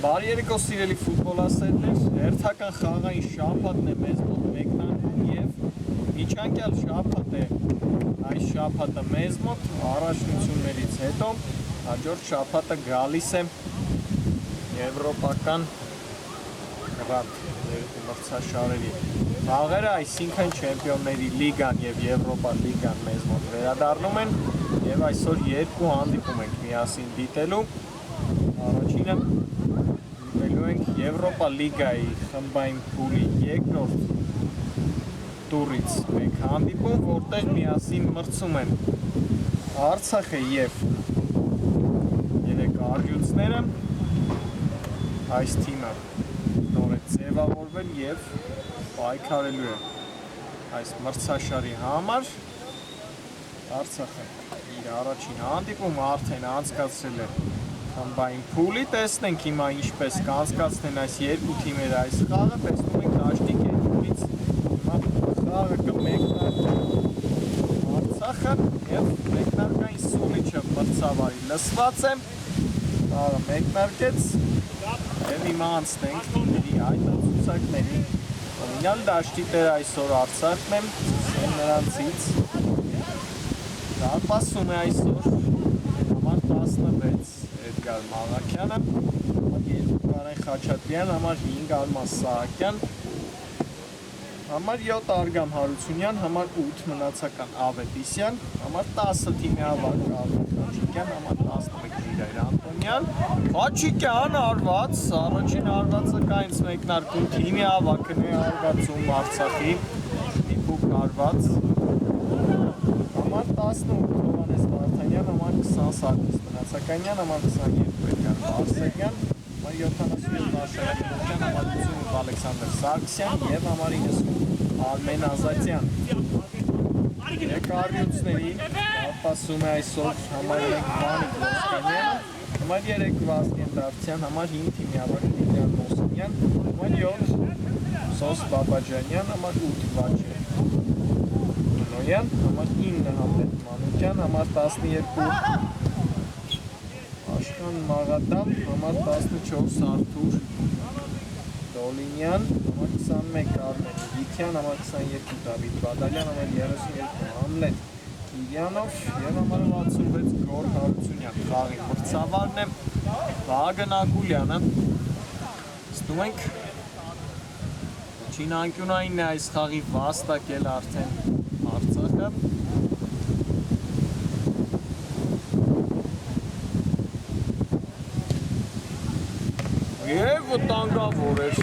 Բարի երեկո սիրելի ֆուտբոլասերներ, հերթական խաղային շաբաթն է մեզ մոտ մեկնարկում եւ միջանկյալ շաբաթ է այս շաբաթը մեզ մոտ առաջնություններից հետո հաջորդ շաբաթը գալիս է եվրոպական մրցաշարերի խաղերը, այսինքն Չեմպիոնների լիգան եւ Եվրոպա լիգան մեզ մոտ վերադառնում են եւ այսօր երկու հանդիպում ենք միասին դիտելու։ Առաջինը դիտելու ենք Եվրոպա լիգայի խմբային փուլի երկրորդ տուրից մեկ հանդիպում, որտեղ միասին մրցում են Արցախը եւ երեք արյուծները։ Այս թիմը նոր է ձևավորվել եւ պայքարելու է այս մրցաշարի համար։ Արցախը իր առաջին հանդիպումը արդեն անցկացրել է խմբային փուլի, տեսնենք հիմա ինչպես կանցկացնեն այս երկու թիմերը այս խաղը, տեսնում ենք դաշտի կենտրոնից հիմա խաղը կմեկնարկի Արցախը եւ մեկնարկային սուլիչը մրցավարի լսված է, խաղը մեկնարկեց եւ հիմա անցնենք թիմերի հայտարարությունների օրինալ դաշտի տեր այսօր Արցախն է, նրանցից դարպասում է այսօր համար 16 Էդգար Մաղաքյանը, համար 2 Կարեն Խաչատրյան, համար 5 Արման Սահակյան, համար 7 Արգամ Հարությունյան, համար 8 մնացական Ավետիսյան, համար 10 թիմի ավակ Արման Խաչիկյան, համար 11 Ժիրայր Անտոնյան, Խաչիկյան արված, առաջին արվածը կայից մեկնարկում թիմի ավակն է արվածում Արցախի դիպուկ արված, համար 18 Հովանես Վարդանյան, համար 20 Սարգիս Մնացականյան, համար 22 Էդգար Բարսեղյան, համար 77 Աշակ Մոկյան, համար 88 Ալեքսանդր Սարգսյան եւ համար 90 Արմեն Ազատյան։ Երկարիուցների ապասում է այսօր համար 1 Վանիկ Ոսկանյան, համար 3 Վազգեն Դավթյան, համար 5 թիմի ավակ Տիգրան Մոսանյան, համար 7 Սոս Բաբաջանյան, համար 8 Վաչե Նոյան, համար 9 Համլետ Մանուկյան, համար 12 Աշխան Մաղադամ, համար 14 Արթուր Դոլինյան, համար 21 Արմեն Վիթյան, համար 22 Դավիթ Բադալյան, համար 32 Համլետ Կիրյանով եւ համար 66 Գոր Հարությունյան։ Խաղի մրցավարն է Վահագն Ագուլյանը։ Ստում ենք Չին անկյունային է այս խաղի վաստակել արդեն Արցախը։ Եվ վտանգավոր էր,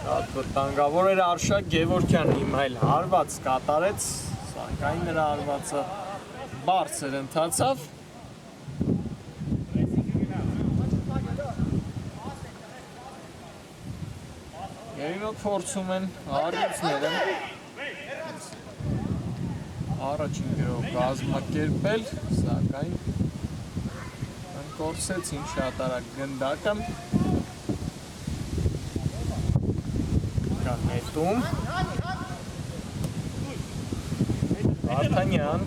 շատ վտանգավոր էր Արշակ Գևորգյանը հիմա էլ հարված կատարեց, սակայն նրա հարվածը բարձր ընթացավ։ Եվ հիմա փորձում են արյուծները առաջին գրով կազմակերպել, սակայն կորսեցին շատ արագ գնդակը։ Կա նետում Վարդանյան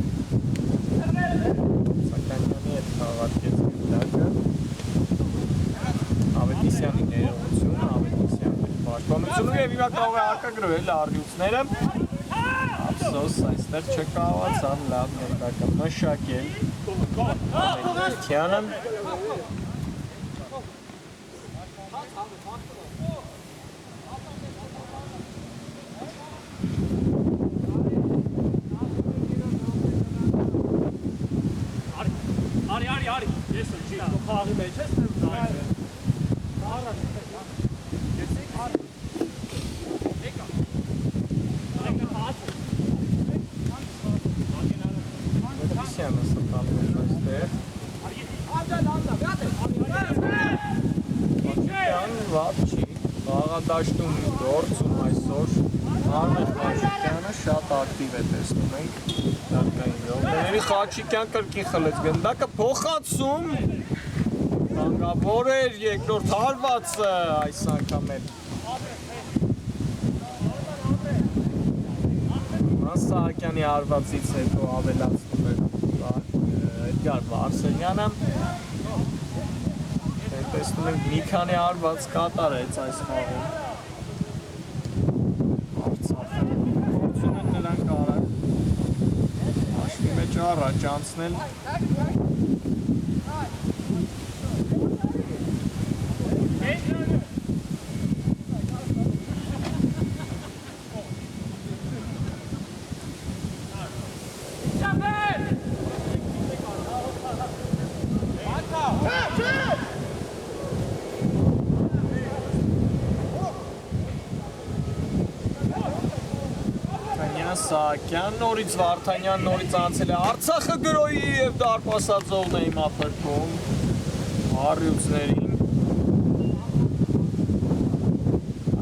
Սականյանի հետ հավատկեց գնդակը Ավետիսյանի ներողությունը, Ավետիսյանի պաշտպանությունը եւ հիմա կարող է հարկագրվել արյուծները։ Ափսոս, այստեղ չկարողացան լավ գնդակը մշակել Ավետիսյանը։ Արի, ես չի, խաղի մեջ ես նայում։ Առաջ։ Եկեք, արի։ Եկա։ Եկա հաց։ Ավետիսյանը ստանում է այստեղ։ Խաչիկյան վատ չի, խաղադաշտում գործում այսօր Արմեն Խաչիկյանը շատ ակտիվ է տեսնում ենք դարկային րոպեների, Խաչիկյան կրկին խլեց գնդակը, փոխանցում վտանգավոր էր երկրորդ հարվածը այս անգամ էլ Սահակյանի հարվածից հետո ավելացնում է Էդգար Բարսեղյանը տեսնում ենք մի քանի արված կատարեց այս խաղում։ Արցախը փորձում են նրանք արագ հաշվի մեջ առաջ անցնել։ Սահակյան, նորից Վարդանյան, նորից անցել է Արցախը գրոյի և դարպասածողն է հիմա փրկում առյուծներին։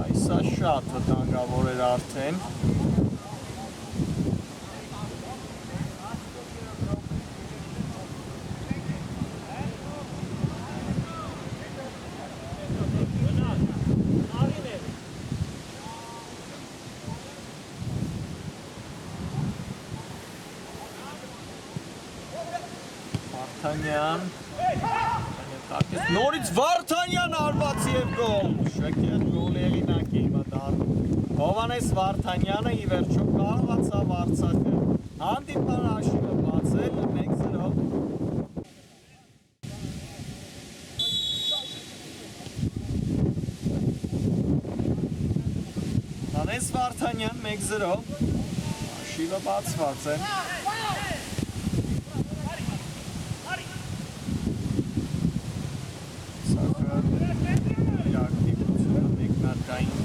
Այսա շատ վտանգավոր էր արդեն։ Վարդանյան, նորից Վարդանյան արված և գոլ, շքել գոլ եղինակի հիմա դարում, Հովանես Վարդանյանը ի վերջո կարողացավ Արցախը հանդիպան հաշիվը բացել 1-0։ Հովանես Վարդանյան 1-0, հաշիվը բացված է։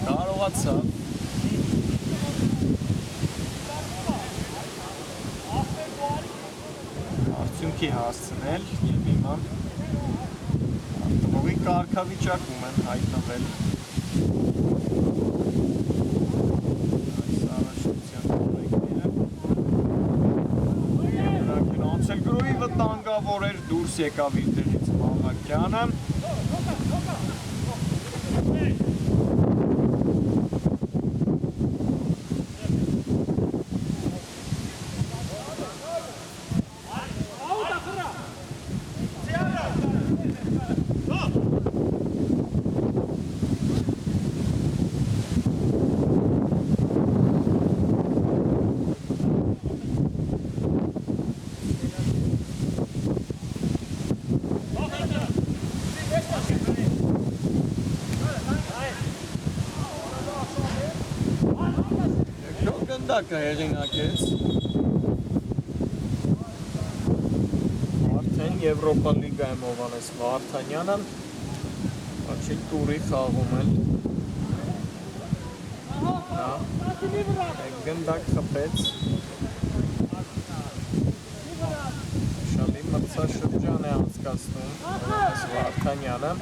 Կարողացավ արդյունքի հասցնել և հիմա արտմողի կարգավիճակում են հայտնվել այս առաջնության կորեկները նրանք են անցել գրոյի վտանգավոր էր դուրս եկավ իր տեղից Մալակյանը Գնդակը հեղինակեց արդեն Եվրոպա լիգայում Հովանես Վարդանյանը առաջին տուրի խաղում էլ նա գնդակ խփեց շալի մրցաշրջան է անցկացնում Հովանես Վարդանյանը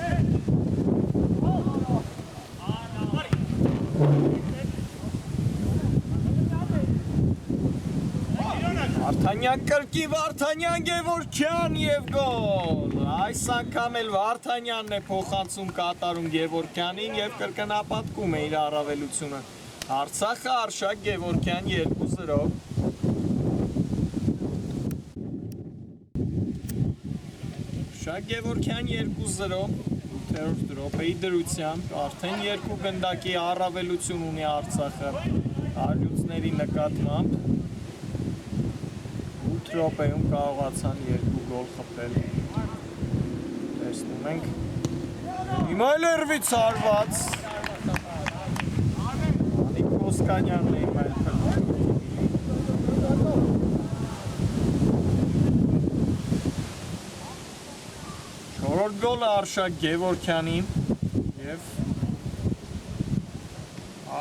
Վարդանյան կրկի Վարդանյան Գևորգյան և գոլ, այս անգամ էլ Վարդանյանն է փոխանցում կատարում Գևորգյանին և կրկնապատկում է իր առավելությունը, Արցախը Արշակ Գևորգյան 2-0, Արշակ Գևորգյան 2-0, 8-րդ րոպեի դրությամբ, արդեն 2 գնդակի առավելություն ունի Արցախը առյուծների նկատմամբ, րոպեում կարողացան 2 գոլ խփել, տեսնում ենք, հիմա էլ երվից արված, Անիկ Ոսկանյանն է հիմա էլ փրկում, 4-րդ գոլը Արշակ Գևորգյանին և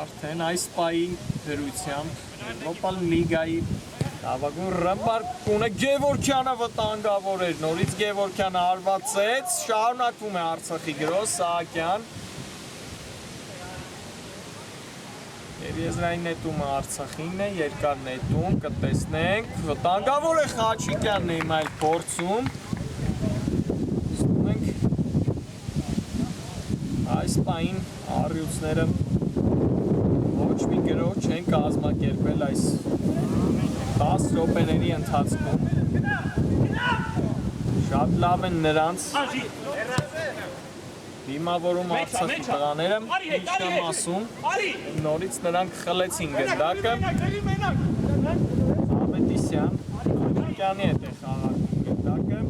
արդեն այս պայի դրությամբ Եվրոպա լիգայի Ավագուն ռմբարկունը Գևորգյանը վտանգավոր էր, նորից Գևորգյանը արվածեց, շարունակվում է Արցախի գրոս, Սահակյան և եզրային նետումը Արցախինն է, երկար նետում, կտեսնենք, վտանգավոր է Խաչիկյանն է հիմա էլ փորձում, ստում ենք այս պային առյուծները ոչ մի գրոչ չեն կազմակերպել այս 10 րոպեների ընթացքում շատ լավ են նրանց Դիմավորում Արցախի տղաները, ինչ եմ ասում, նորից նրանք խլեցին գնդակը, Ավետիսյան, Աջիկյանի հետ է խաղարկում գնդակը,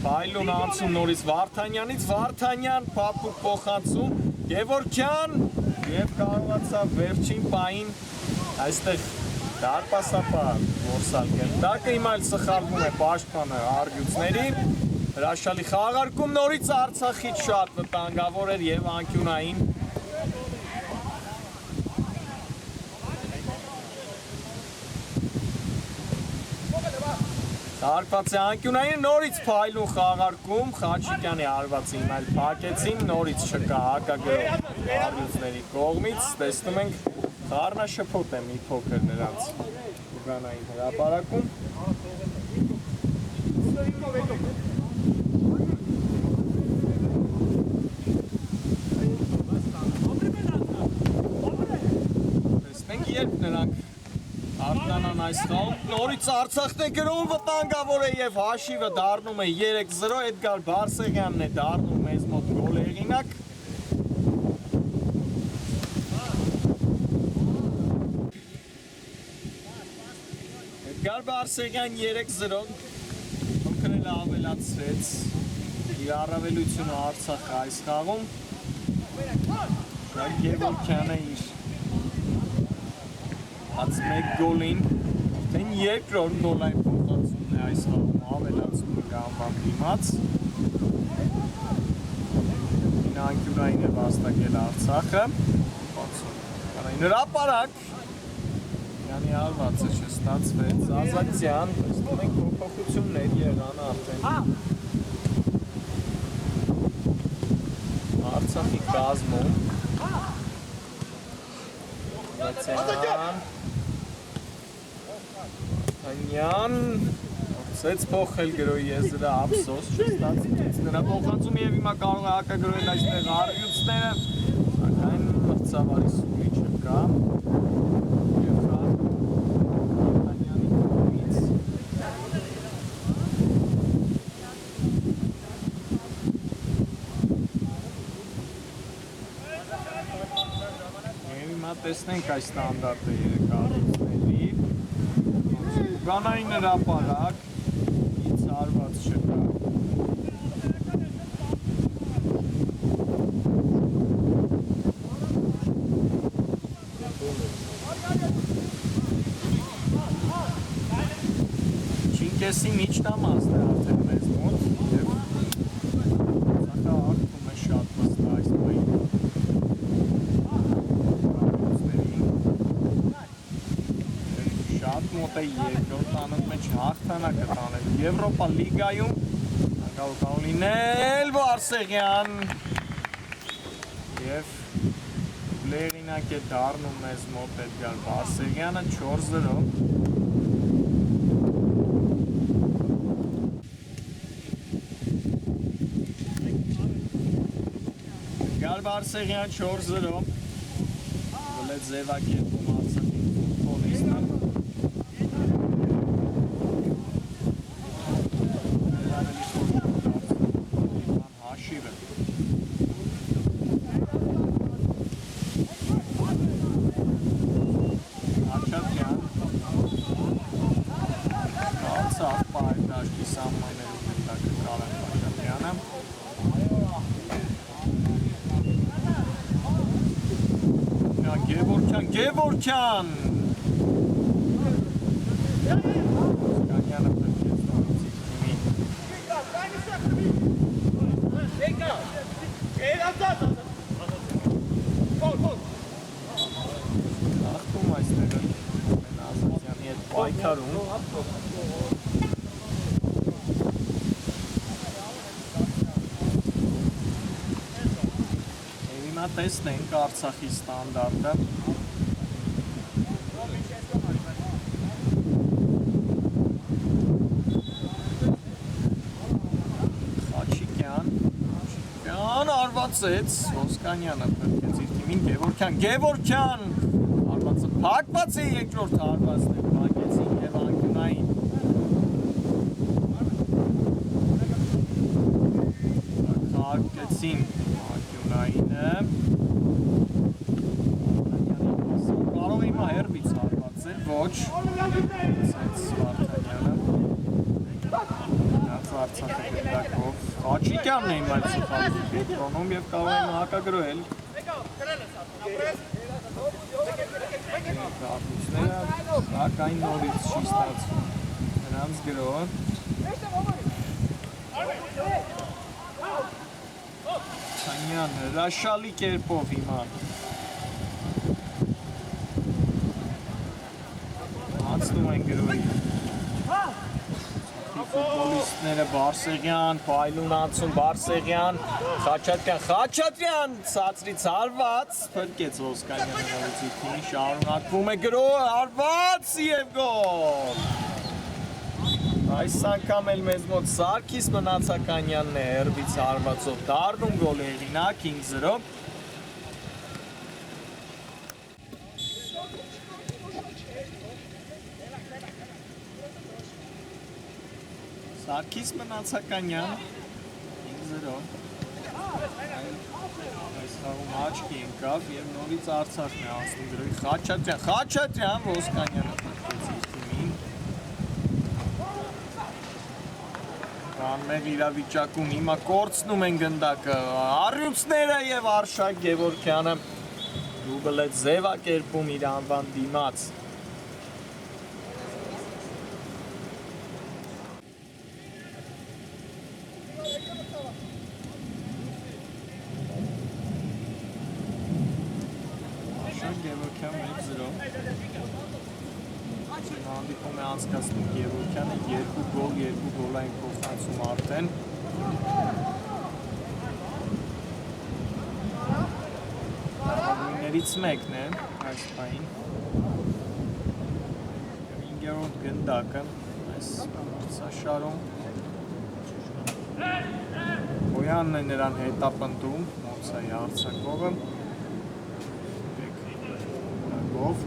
Բայլուն անցում նորից Վարդանյանից, Վարդանյան փափուկ փոխանցում, Գևորգյան և կարողացավ վերջին պահին այստեղ դարպասապար որսալ գնդակը, հիմա էլ սխալվում է պաշտպանը առյուծների, հրաշալի խաղարկում նորից Արցախից շատ վտանգավոր էր և անկյունային Հարկված է անկյունային, նորից Փայլուն խաղարկում, Խաչիկյանի հարվածը հիմա էլ փակեցին, նորից չկա հակագրող առյուծների կողմից, տեսնում ենք խառնաշփոթ է մի փոքր նրանց ուղանային հրապարակում։ Տեսնենք երբ նրանք արտանան այս խաղում, նորից Արցախն է գրում, վտանգավոր է և հաշիվը դառնում է 3-0, Էդգար Բարսեղյանն է դառնում մեզ մոտ գոլ հեղինակ։ Էդգար Բարսեղյան 3-0, փոքր էլ ավելացրեց իր առավելությունը Արցախը այս խաղում։ Գևորգյանը իր հաց մեկ գոլին, արդեն երկրորդ գոլային փոխանցումն է այս խաղում ավելացում գանվան դիմաց։ Անկյունային է վաստակել Արցախը, հրապարակ, Յանի հարվածը չստացվեց, Ազատյան, տեսնում ենք փոփոխություններ եղան արդեն Արցախի կազմում, Ազատյան, Հանյան, Սեց փոխել գրոյի եզրը ափսոս չստացվեց նրա փոխանցում և հիմա կարող է հակագրոյել այստեղ առյուծները, սակայն մրցավարի սուրի չկա և Հանյանի կողմից և հիմա տեսնենք այս ստանդարտը երեք առյուծների Գանային հրապարակ, ինձ հարված չկա։ Չինկեսի միջնամասն է արդեն մեզ մոտ և սակա աղթում է շատ վստահ այս պահին։ Շատ մոտ է երկրորդ անընդմեջ հաղթանակը տանել Եվրոպա լիգայում կարող լինել Բարսեղյան և լեղինակ է դառնում մեզ մոտ Էդգար Բարսեղյանը 4-0 Էդգար Բարսեղյան 4-0 գոլ է ձևակերպում Արցախի ֆուտբոլիստը Գևորգյան Սկանյանը պրկեց նորից իր աղթում այստեղը Ազատյանի հետ պայքարում և հիմա տեսնենք Արցախի ստանդարտը արվածեց, Ոսկանյանը պրկեց իր թիմին, Գևորգյան, արվածը պակված է երկրորդ արվածն է, պակեցին և անկյունային Քարկ Արտին ակյունայինը կարող է հիմա հերբից հարվածել, ոչ սենց Վարդանյանը նրանց Արցախի գնդակով Խաչիկյանն է հիմա ծխալի կենտրոնում և կարող է հիմա հակագրոհել Արտուցները սակայն նորից չի ստացվում նրանց գրոհը Քանյան հրաշալի կերպով հիմա Անցնում են գրոհի Ֆուտբոլիստները Բարսեղյան, Փայլուն անցում Բարսեղյան, Խաչատրյան, ցածրից հարված, փրկեց Ոսկանյանը նորիցին, շարունակվում է գրոհը, հարված և գոլ Այս անգամ էլ մեզ մոտ Սարգիս Մնացականյանն է հերբից հարվածով դառնում գոլի հեղինակ 5-0 Սարգիս Մնացականյան 5-0 Այս խաղում աչքի ընկավ և նորից Արցախն է անցնում գրոհի Խաչատրյան Ոսկանյանը փրկեց իր թիմին Կանմեղ իրավիճակում հիմա կորցնում են գնդակը Առյուծները և Արշակ Գևորգյանը դուբլ է ձևակերպում իր անվան դիմաց Արշակ Գևորգյան 1-0 Հանդիպում է անցկացնում Գևորգյանը 2 գոլային փոխանցում արդեն Նավագույններից մեկն է այս պահին 5-րդ գնդակը այս մրցաշարում Հոյանն է նրան հետապնդում Մոցայի արձակողը գով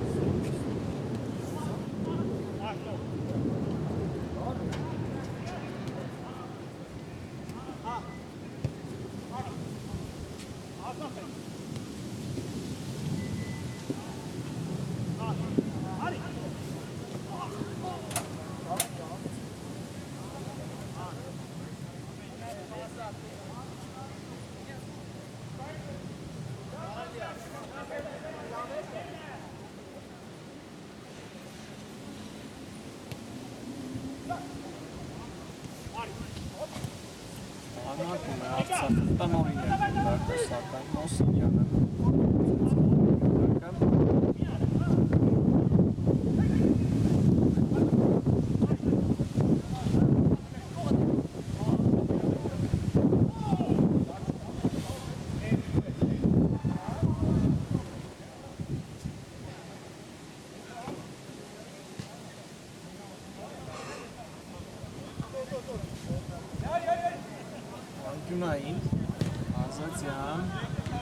Անակում է Արցախը տնօրին է գնդակը, սակայն Մոսինյանը Անկյունային Ազատյան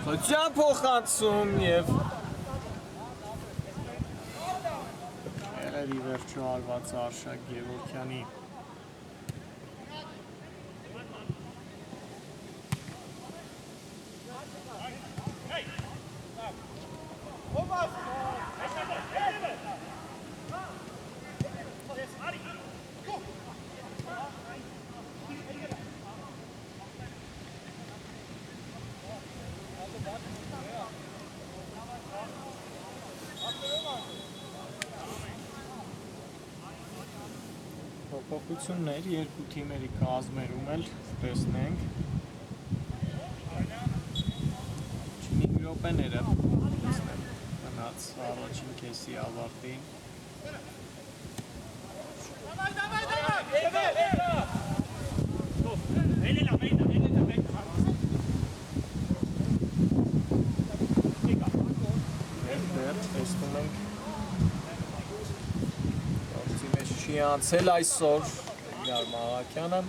Խոչյան փոխանցում և Երևի վերջո հարված Արշակ Գևորգյանի Փոփոխություններ երկու թիմերի կազմերում էլ տեսնենք Չինի րոպեները մնաց առաջին կեսի ավարտին Դեռ տեսնում ենք Չի անցել այսօր Իլար Մաղաքյանը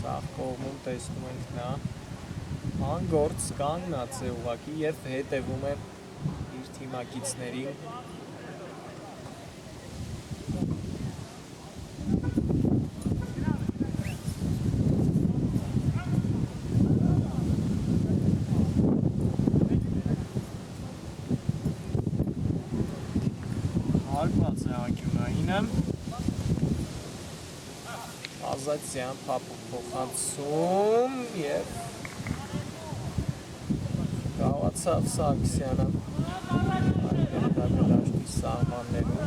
Ձախ կողմում տեսնում ենք նա Անգործ կանգնած է ուղղակի և հետևում է իր թիմակիցներին Հակված է անկյունայինը Ազատյան փափուկ փոխանցում և գավացավ Սարգսյանը դաշտի սահմաններում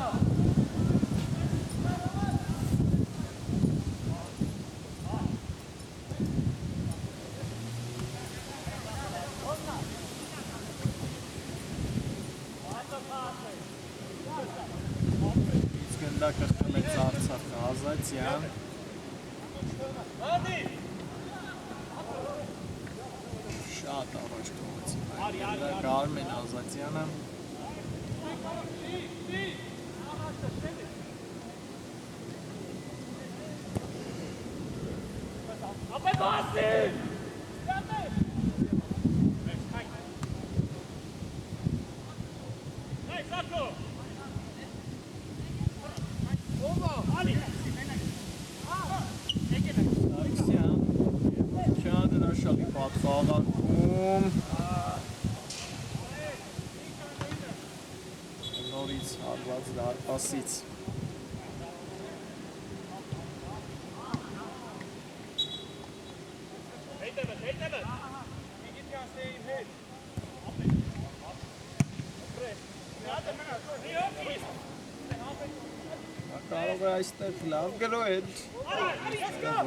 Գնդակը խմեց Արցախը Ազատյան Շատ առաջ կողոցին Կարմեն Ազատյանը Շալի պատխաղակում նորից հարված դարպասից կարող է այստեղ լավ գրոհել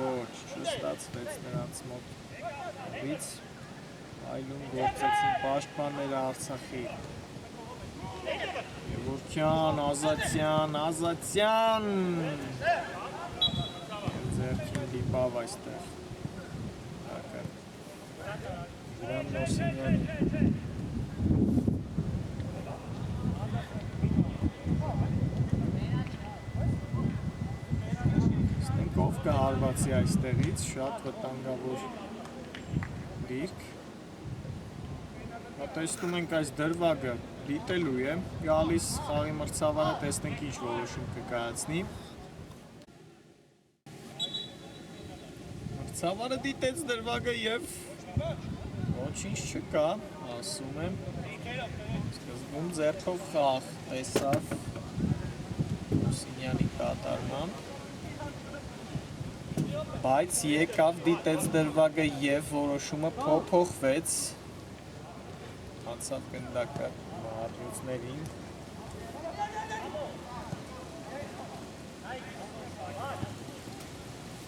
ոչ չստացվեց նրանց մոտ Վից այլում գործեցին պաշտպանները Արցախի Եվորքյան, Ազատյան ձերքին դիպավ այստեղ Վրան Նոսինյանի Ստենկով կհարվածի այստեղից շատ վտանգավոր դիրք Տեսնում ենք այս դրվագը դիտելու է գալիս խաղի մրցավարը տեսնենք ինչ որոշում կկայացնի Մրցավարը դիտեց դրվագը և ոչինչ չկա ասում եմ սկզբում ձեռքով խաղ տեսավ Մուսինյանի կատարմամբ Բայց եկավ դիտեց դրվագը և որոշումը փոփոխվեց Անցավ գնդակը մահաճույցներին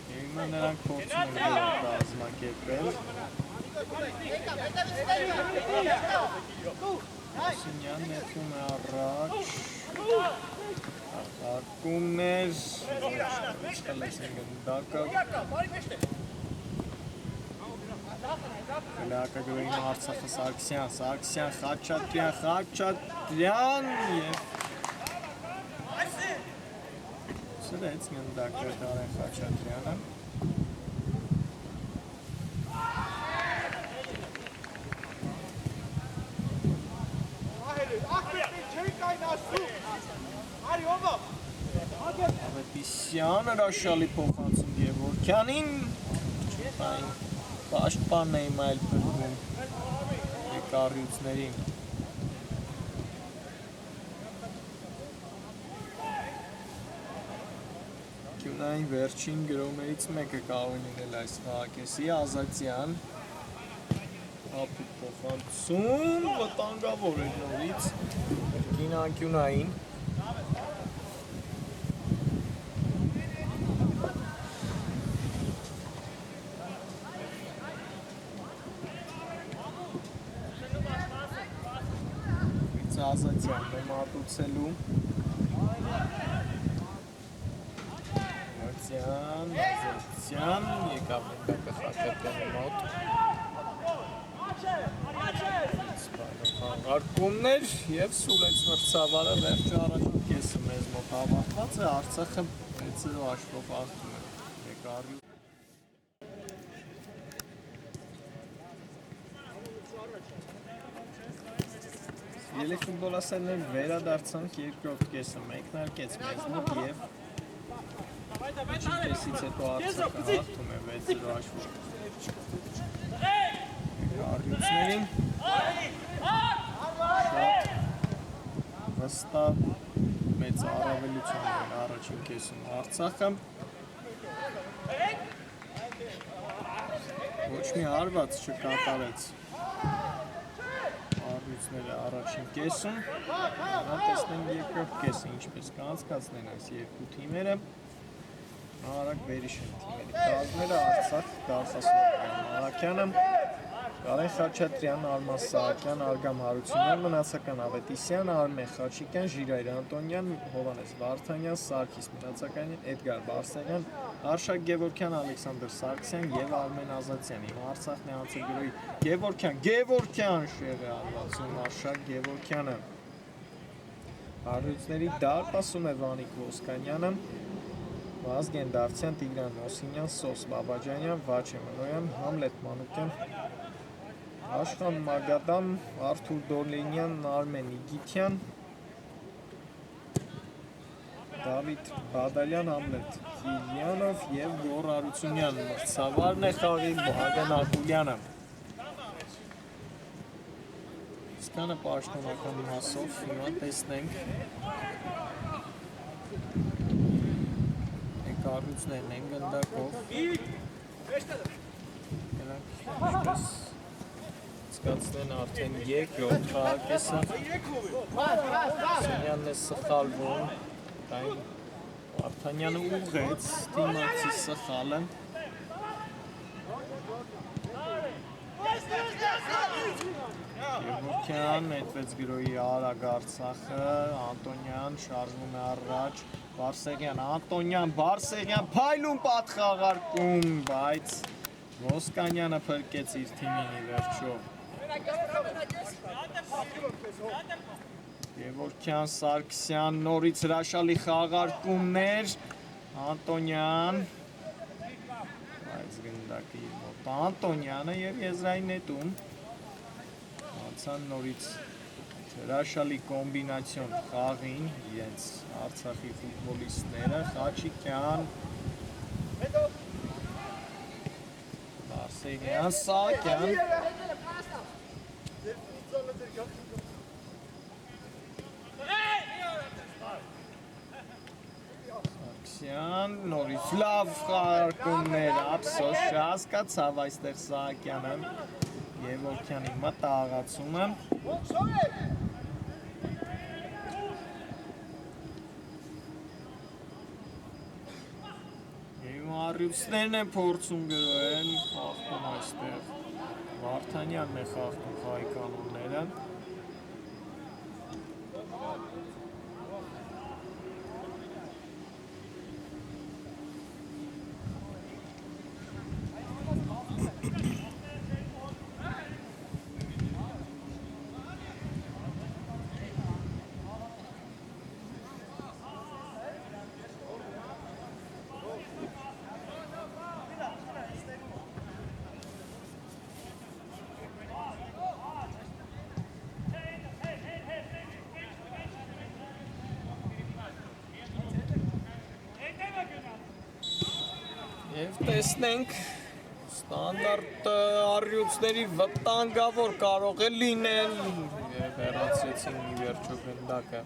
Հիմա նրանք փորձում են կազմակերպել Մուսինյան նետում է առաջ Արկումներ Չկալեսին գնդակը Կլեակագրոյին Արցախը Սարգսյան Խաչատրյան և Սրեց գնդակը Դարեն Խաչատրյանը Ավետիսյան հրաշալի փոխանցում Եվորքյանին Պաշտպանն է իմ այլ պրգում եկառյուցներին Կյունային վերջին գրոմերից մեկը կարող լինել այս խաղակեսի Ազատյան Հապուկ փոխանցում վտանգավոր է նորից Կին անկյունային Ազատյանն է մատուցելու Ազատյան եկավ ննդակը Խաչատրյանի մոտ Արկումներ և սուլեց մրցավարը վերջը առաջին կեսը մեզ մոտ հավաքված է Արցախը 6-0 հաշվով հաղթում է եկառյու Ելի ֆուտբոլասերներ վերադարձանք երկրորդ կեսը մեկնարկեց մեզ մոտ և Առաջին կեսից հետո Արցախը հաղթում է 6-0 հաշվով եկառյուցներին Շատ վստահ մեծ ունեցած առավելություններ առաջին կեսում Արցախը ոչ մի հարված չկատարեց առույցները առաջին կեսում տեսնենք երկրորդ կեսը ինչպես կանցկացնեն այս երկու թիմերը արագ վերիշ են թիմերի կազմերը Արցախ Գարսասարյան Մալաքյանը Կարեն Խաչատրյան, Արման Սահակյան, Արգամ Հարությունյան, Մնացական Ավետիսյան, Արմեն Խաչիկյան, Ժիրայր Անտոնյան, Հովհաննես Վարդանյան, Սարգիս Մնացականյան, Էդգար Բարսեղյան, Արշակ Գևորգյան, Ալեքսանդր Սարգսյան եւ Արմեն Ազատյան։ Հիմա Արցախն է անցագրոյի Գևորգյան շեղը արվածում Արշակ Գևորգյանը։ Հարույցների դարպ ասում է Վանիկ Ոսկանյանը, Վազգեն Դավթյան, Տիգրան Մոսինյան, Սոս Բաբաջանյան, Վաչե Մնոյան, Համլետ Մանուկյան, Աշխան Մագադան, Արթուր Դոլենյան, Արմեն Իգիթյան, Դավիթ Բադալյան, Համլետ Կիրյանով և Գոր Արությունյան, մրցավարն է խաղի Վահագն Ակուլյանը։ Իսկանը պաշտոնական մասով հիմա տեսնենք կառույցներն են գնդակով ինչպես սկացնեն արդեն երկրորդ խաղակեսը Սենյանն է սխալվում Վարդանյանը ուղղեց թիմացի սխալը Գևորգյան նետվեց գրոյի արագ Արցախը Անտոնյան շարժվում է առաջ Բարսեղյան, Անտոնյան, Բարսեղյան, փայլուն պատխաղարկում, բայց Ոսկանյանը փրկեց իր թիմին ի վերջո։ Գևորգյան, Սարգսյան, նորից հրաշալի խաղարկումներ, Անտոնյան, բայց գնդակի մոտ Անտոնյանը և եզրային նետում, անցան նորից հրաշալի կոմբինացիոն խաղին իրենց Արցախի ֆուտբոլիստները Խաչիկյան Բարսեղյան Սահակյան Սարգսյան նորից լավ խաղարկումներ ափսոս չհասկացավ այստեղ Սահակյանը Գևորգյանի մտահղացումը Առյուծներն են փորձում գրոեն, խաղթում այստեղ, Վարդանյանն է խաղթում խաղի կանոնները Եվ տեսնենք ստանդարտ առյուծների վտանգավոր կարող է լինել և հեռացրեցին ի վերջո գնդակը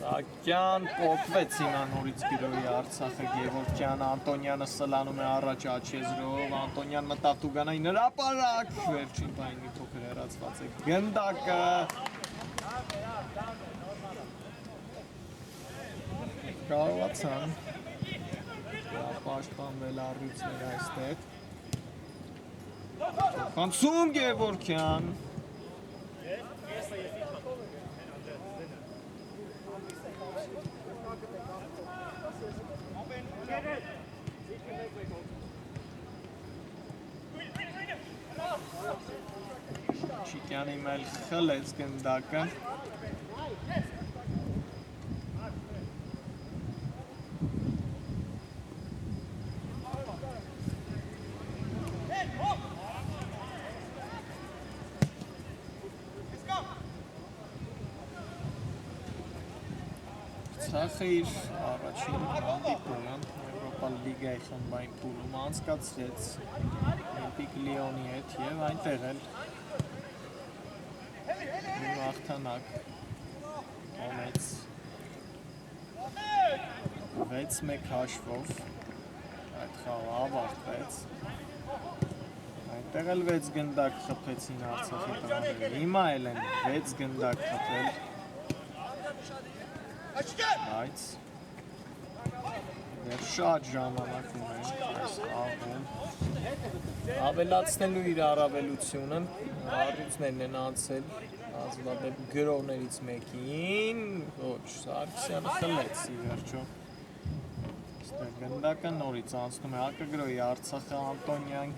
Սահակյան պոկվեց հիմա նորից գրոյի Արցախը Գևորգյան, Անտոնյանը սլանում է առաջ աչեզրով, Անտոնյան մտավ Տուգանային հրապարակ, վերջին պայն մի փոքր հեռացված է գնդակը, կարողացան պաշտպանվել առյուծները այստեղ, Կանցում Գևորգյան, Չիկյանի մել խլեց գնդակը Արցախը իր առաջին հանդիպումը Եվրոպա լիգայի խմբային փուլում անցկացրեց Օլիմպիկ Լիոնի հետ եւ այնտեղ էլ մի հաղթանակ ունեց 6-1 հաշվով այդ խաղը ավարտվեց այնտեղ էլ 6 գնդակ խփեցին Արցախի տղաները հիմա էլ են 6 գնդակ խփել բայց դեռ շատ ժամանակ ունեն այս խաղում ավելացնելու իր առավելությունը առիթներն են անցել ազգադեպ գրողներից մեկին ոչ Սարգսյանը խլեց ի վերջո այստեղ գնդակը նորից անցնում է հակագրոհի Արցախը Անտոնյան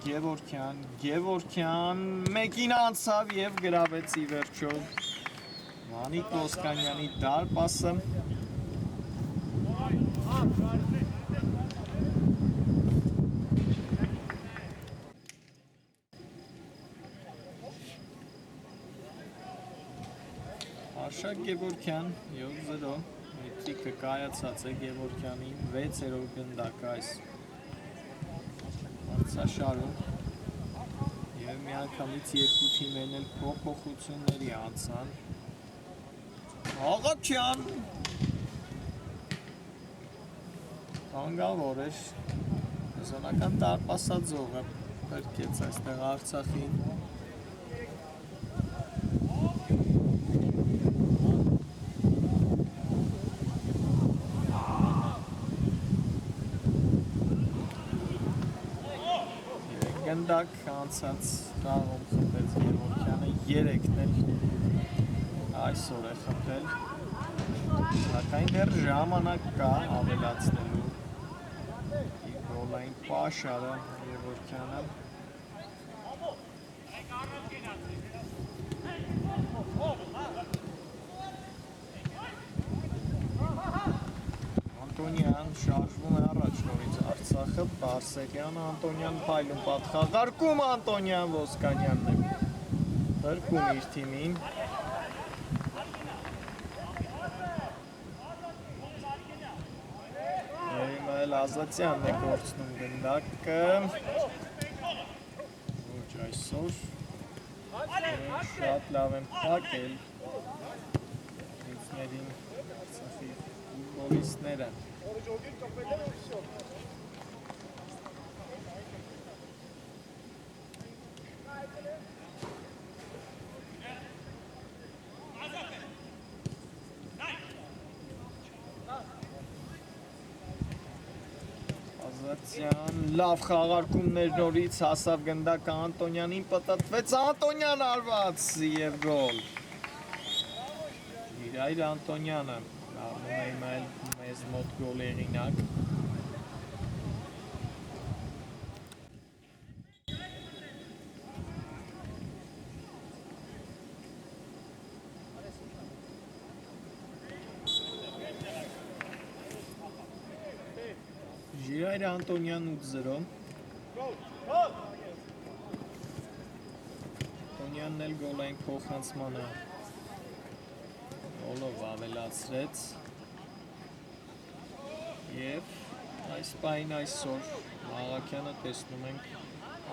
Գևորգյան մեկին անցավ եւ գրավեց ի վերջո Մանիկ Ոսկանյանի դարպասը Արշակ Գևորգյան 7-0 մետրիկը կայացած է Գևորգյանի 6-րդ գնդակը այս մրցաշարում եւ միանգամից երկու թիմերն էլ փոփոխությունների անցան Աղաքյան Անգավոր էր զոնական տարպասաձողը բրկեց այստեղ Արցախին գնդակ անցած խաղում խփեց Գևորգյանը 3-ն էլ այսօր է խփել սակայն դեռ ժամանակ կա ավելացնելու իր գոլային պաշարը Գևորգյանը Անտոնյան շարժվում է առաջ նորից Արցախը Բարսեղյանը Անտոնյան փայլում պատխաղարկում Անտոնյան Ոսկանյանն է բրկում իր թիմին Ազատյանն է գործնում գնդակը ոչ այսօր շատ լավ են փակել ինքներին Արցախի ֆուտբոլիստները Ազատյան լավ խաղարկումներ նորից հասավ գնդակը Անտոնյանին պտտվեց Անտոնյան արված եւ գոլ Իրայր Անտոնյանը դառնում է հիմա մեզ մոտ գոլ հեղինակ Ժիրայր Անտոնյան 8-0 Անտոնյանն էլ գոլային փոխանցմանը գոլով ավելացրեց և այս պահին այսօր Աղաքյանը տեսնում ենք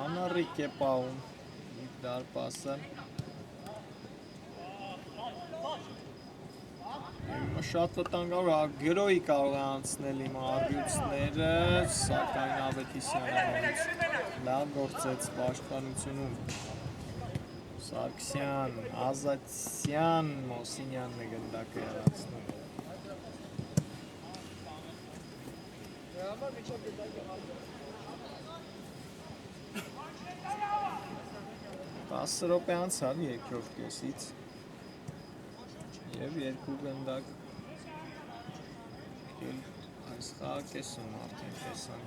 անառիկ է պահում իր դարպասը Շատ վտանգավոր գրոհի կարող է անցնել իմ առյուծները, սակայն Ավետիսյանը նորից լավ գործեց պաշտպանությունում Սարգսյան, Ազատյան, Մոսինյանն է գնդակը եռացնում 10 րոպե անցավ երկրորդ կեսից և երկու գնդակ այս խաղը կեսում արդեն տեսան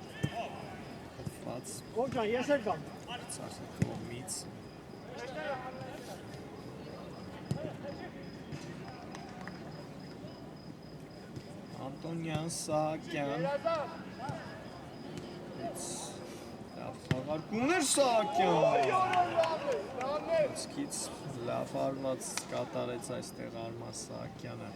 խփված Գորջան, ես էլ կամ Արցախի կողմից Անտոնյան Սահակյան լավ խաղարկումներ Սահակյան Սկից լավ հարված կատարեց այստեղ Արմաս Սահակյանը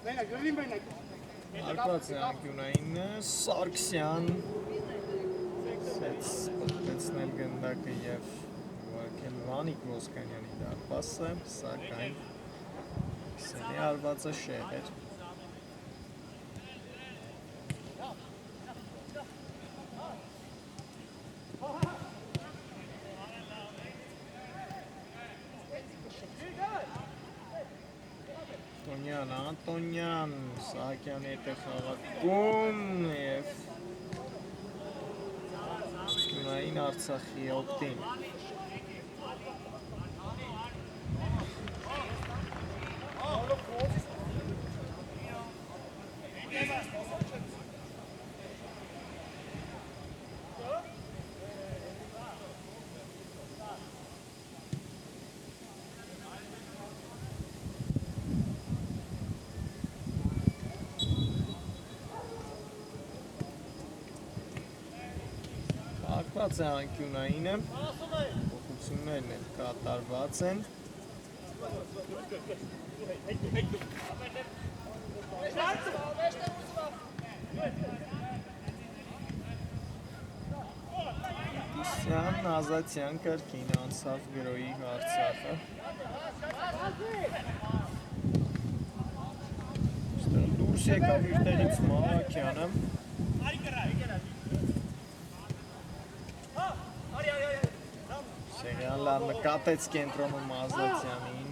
Արկված է անկյունայինը, Սարգսյան պտտեցնել գնդակը և ուղարկել Վանիկ Ոսկանյանի դարպասը, սակայն Քսենի արվածը շեղ էր։ Անտոնյան, Սահակյանի հետ է խաղակում և Գյունային Արցախի օգտին։ Արկված է անկյունայինը, փոփոխություններն էլ կատարված են։ Իսյան Ազատյան կրկին անցավ գրոյի Արցախը։ Դուրս եկավ իր տեղից Մալաքյանը։ Սեղյան լավ նկատեց կենտրոնում Ազատյանին։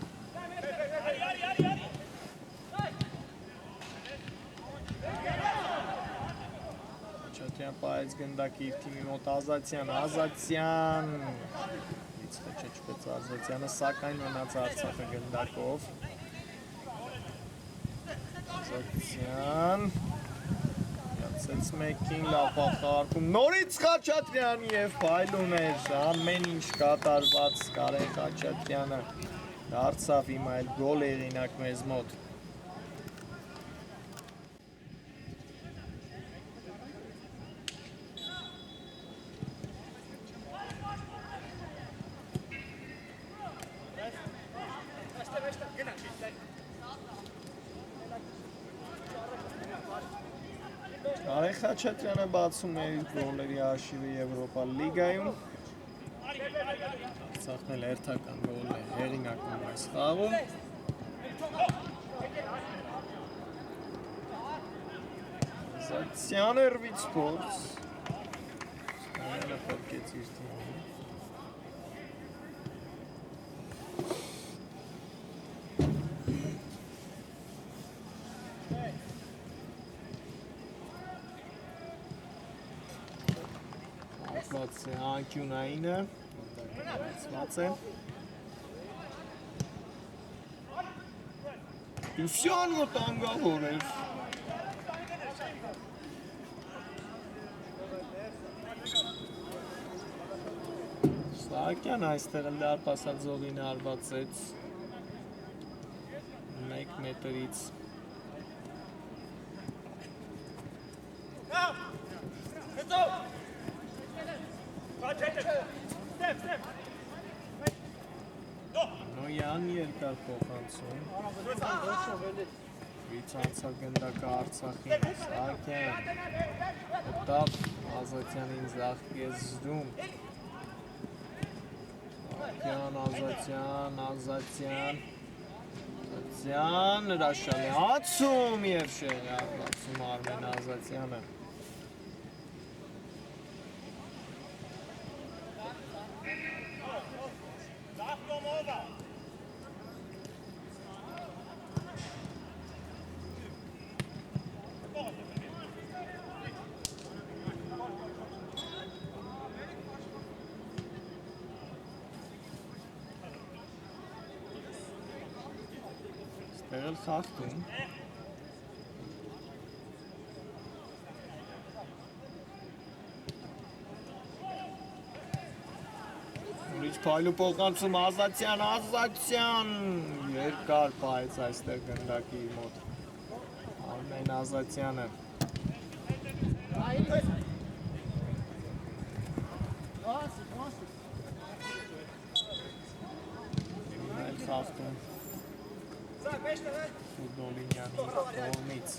Չատյան պայեց գնդակի իր թիմի մոտ Ազատյան, Ազատյան։ Իցխը չճպեց Ազատյանը, սակայն մնաց Արցախը գնդակով։ Ազատյան։ Յացեց մեկին, լավ պախարքում, նորից Խաչատրյան և պայլուն էր, ամեն ինչ կատարված Կարեն Խաչատրյանը դարձավ հիմա էլ գոլ եղինակ մեզ մոտ։ Կարեն Խաչատրյանը բացում է իր գոլերի հաշիվը Եվրոպա լիգայում։ Արցախն էլ հերթական գոլ է հեղինակում այս խաղում։ Ազատյանը ռվից փորձ։ Ստանյանը պրկեց իր թիմին։ Արկված է անկյունայինը, գնացված է։ Հուսյան վտանգավոր էր։ Սահակյան այստեղ էլ դարպասաձողին արվածեց 1 մետրից։ Նոյան երկար փոխանցում։ Վից անցավ գնդակը Արցախին, Սահակյան, հտավ Ազատյանին զախկեզդում։ Սահակյան, Ազատյան, հրաշալի հացում և շեղի արվածում Արմեն Ազատյանը։ Ստեղել խաղթում։ Ուրիչ պայլու փոխանցում Ազատյան, երկար պայեց այստեղ գնդակի մոտ Արմեն Ազատյանը։ Այլ խաղթում։ Ֆուտբոլինյանի կողմից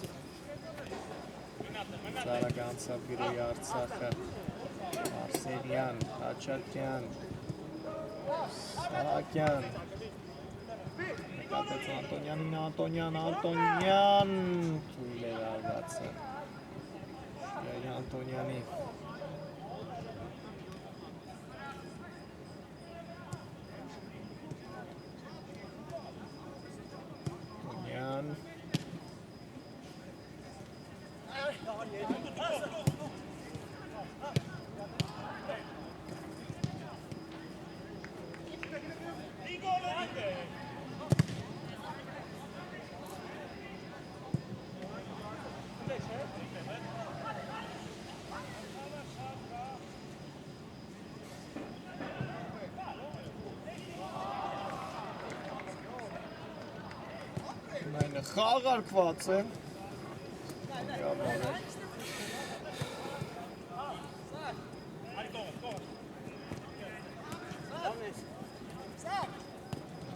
Ծառագանցավ գրոյ Արցախը Արսենյան, Խաչատրյան, Սահակյան նկատեց Անտոնյանին, Անտոնյան թույլ էր արվածը Անտոնյանի Անտոնյան Մայնը խաղարկված է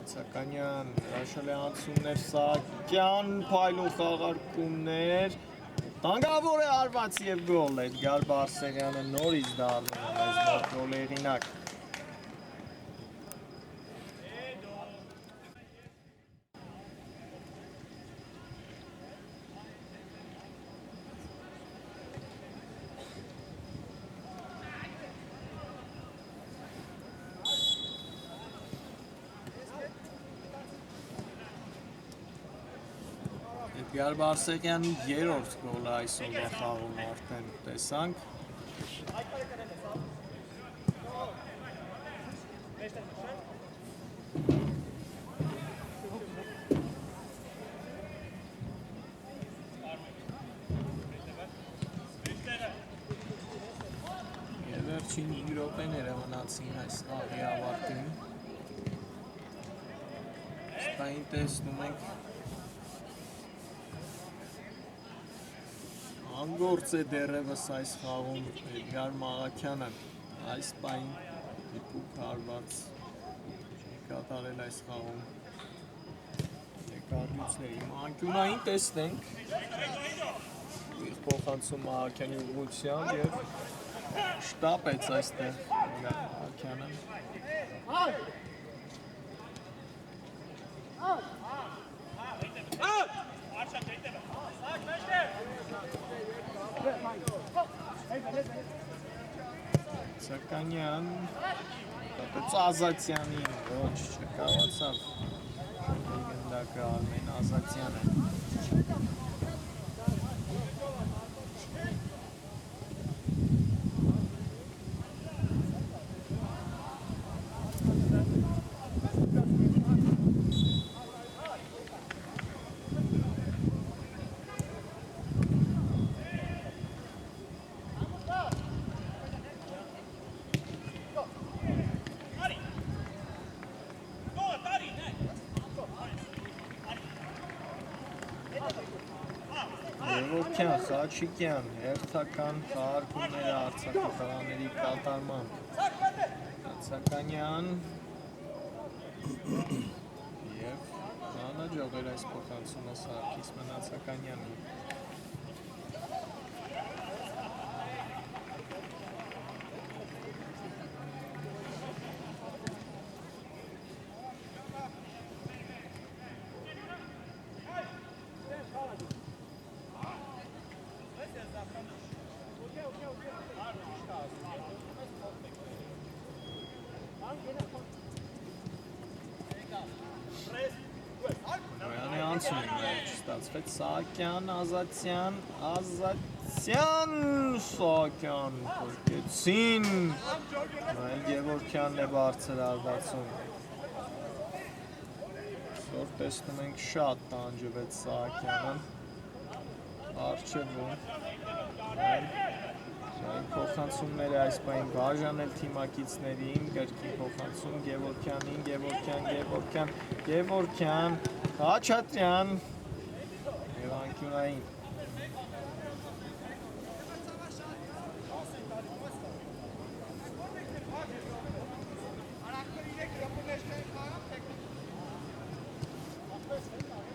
Սականյան, հրաշալի անցումներ Սահակյան, փայլուն խաղարկումներ Տանգավոր է արված և գոլ Էդգար Բարսեղյանը նորից դառնում է մեզ մոտ գոլերինակ Էդգար Բարսեղյանի երրորդ գոլը այսօրվա խաղում արդեն տեսանք Եվ վերջին 5 րոպեները մնացին այս խաղի ավարտին Սպային տեսնում ենք Անգործ է դեռևս այս խաղում Էդգար Մաղաքյանը այս պայն դիպուկ հարված չի կատարել այս խաղում նկարիչների անկյունային տեսնենք իր փոխանցում Մաղաքյանի ուղղությամբ և շտապեց այստեղ Էդգար Մաղաքյանը Սականյան Տապեց Ազատյանին ոչ չկարացավ գնդակը Արմեն Ազատյանը Եվորքյան, Խաչիկյան, հերթական խաղարկումները Արցախի խաղաների կատարմամբ Սականյան և անհաջող էր այս փոխանցումը Սարգիս Մնացականյանին Նոյանի անցում ստացվեց Սահակյան, Ազատյան, Սահակյան փրկեցին Նոյել Գևորքյանն է բարձր արվածում Սոր տեսնում ենք շատ տանջվեց Սահակյանը Արջևում Փոխանցումները այս պայն բաժանել թիմակիցներին, կրկին փոխանցում Գևորքյանին, Գևորքյան, Խաչատրյան և անկյունային Thank you.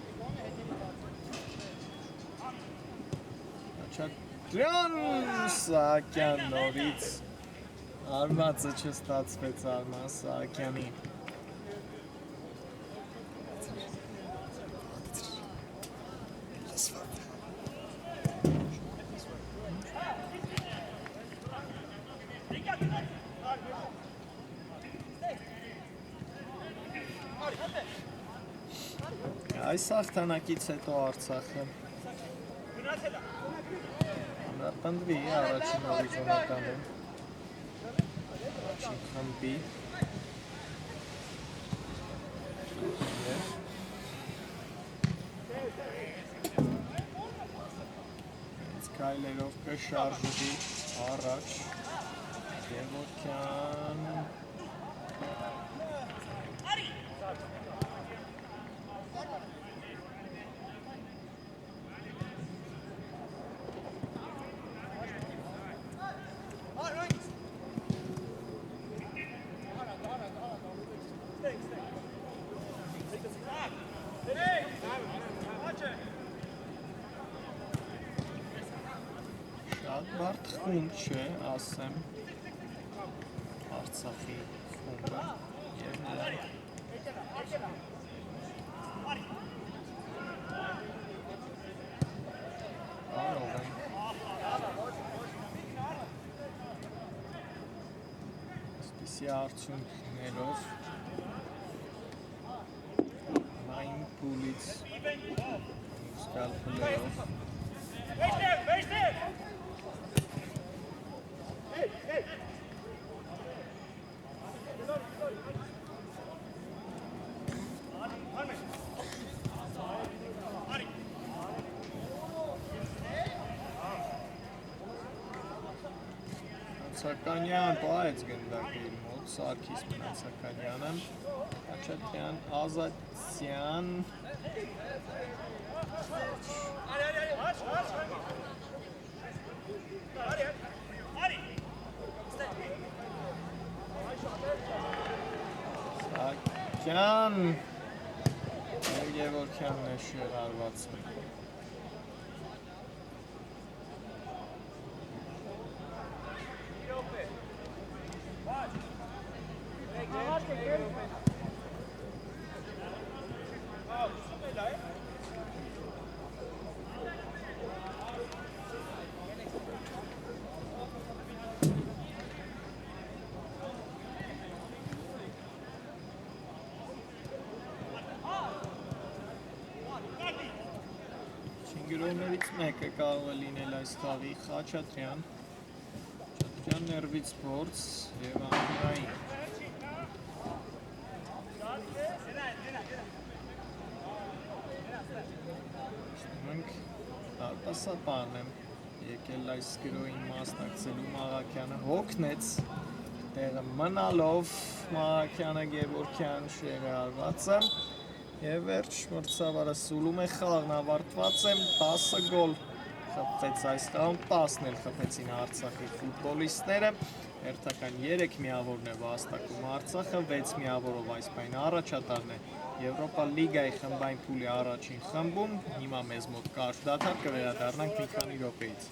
Խաչատրյան Սահակյան նորից արվածը չստացվեց Արման Սահակյանի այս հաղթանակից հետո Արցախը ամրապնդվի առաջին հորիզոնականում առաջին խմբի քայլերով կշարժվի առաջ Գևորգյան շատ բարդ խումբ չէ, ասեմ Արցախի խումբը և նրանք կարող են այսպիսի արդյունքներով այն փուլից սկալ փլերով Սականյան պահեց գնդակը իր մոտ, Սարգիս Մնացականյանը, Խաչատրյան, Ազատյան, Սակյան, Գևորգյանն է շեղարվածը։ Գյուրովներից մեկը կարող է լինել այս խաղի Խաչատրյան ներվից փորձ և անհրային մենք դարպասապան եմ եկել այս գրոյին մասնակցելու Մաղաքյանը հոգնեց տեղը մնալով Մաղաքյանը Գևորգյան շեղարվածը և վերջ մրցավարը սուլում է խաղն ավարտված է 10 գոլ խփվեց այս խաղում 10 էլ խփեցին Արցախի ֆուտբոլիստները հերթական 3 միավորն է վաստակում Արցախը 6 միավորով այս պայն առաջատարն է Եվրոպա լիգայի խմբային փուլի առաջին խմբում հիմա մեզ մոտ կարճ դադար կվերադառնանք մի քանի րոպեից